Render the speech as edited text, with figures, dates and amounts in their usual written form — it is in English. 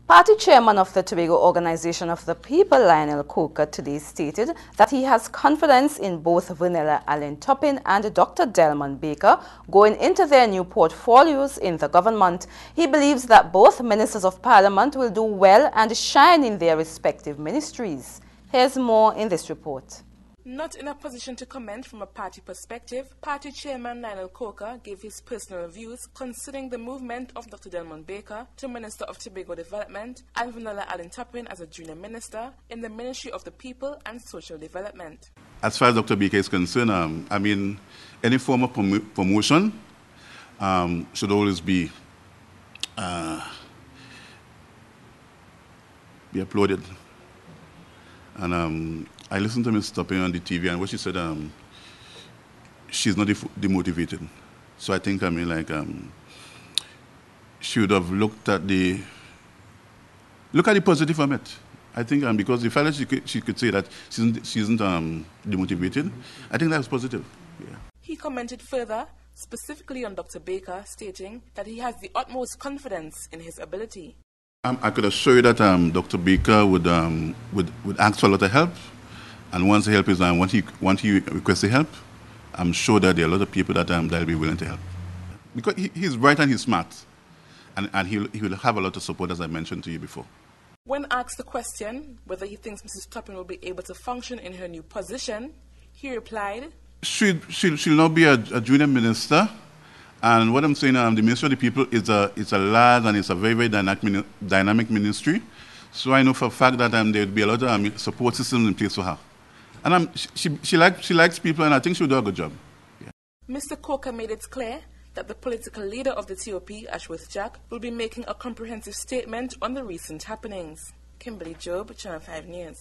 Party chairman of the Tobago Organization of the People, Lionel Coker, today stated that he has confidence in both Vernella Allyn-Toppin and Dr. Delmon Baker going into their new portfolios in the government. He believes that both ministers of parliament will do well and shine in their respective ministries. Here's more in this report. Not in a position to comment from a party perspective, Party Chairman Lionel Coker gave his personal views concerning the movement of Dr. Delmon Baker to Minister of Tobago Development and Vernella Allyn-Toppin as a junior minister in the Ministry of the People and Social Development. As far as Dr. Baker is concerned, I mean, any form of promotion should always be applauded. And I listened to Ms. Toppin on the TV, and what she said, she's not demotivated. So I think, she would have looked at the positive from it. I think because the fact that she could say that she isn't demotivated, I think that's positive. Yeah. He commented further, specifically on Dr. Baker, stating that he has the utmost confidence in his ability. I could assure you that Dr. Baker would ask for a lot of help. And once the help is once he requests the help, I'm sure that there are a lot of people that will be willing to help. Because he's bright and he's smart. And he will have a lot of support, as I mentioned to you before. When asked the question whether he thinks Mrs. Toppin will be able to function in her new position, he replied, She'll not be a junior minister. And what I'm saying, the Ministry of the People is a large and it's a very, very dynamic ministry. So I know for a fact that there will be a lot of support systems in place for her. And she likes people, and I think she'll do a good job. Yeah. Mr. Coker made it clear that the political leader of the TOP, Ashworth Jack, will be making a comprehensive statement on the recent happenings. Kimberly Job, Channel 5 News.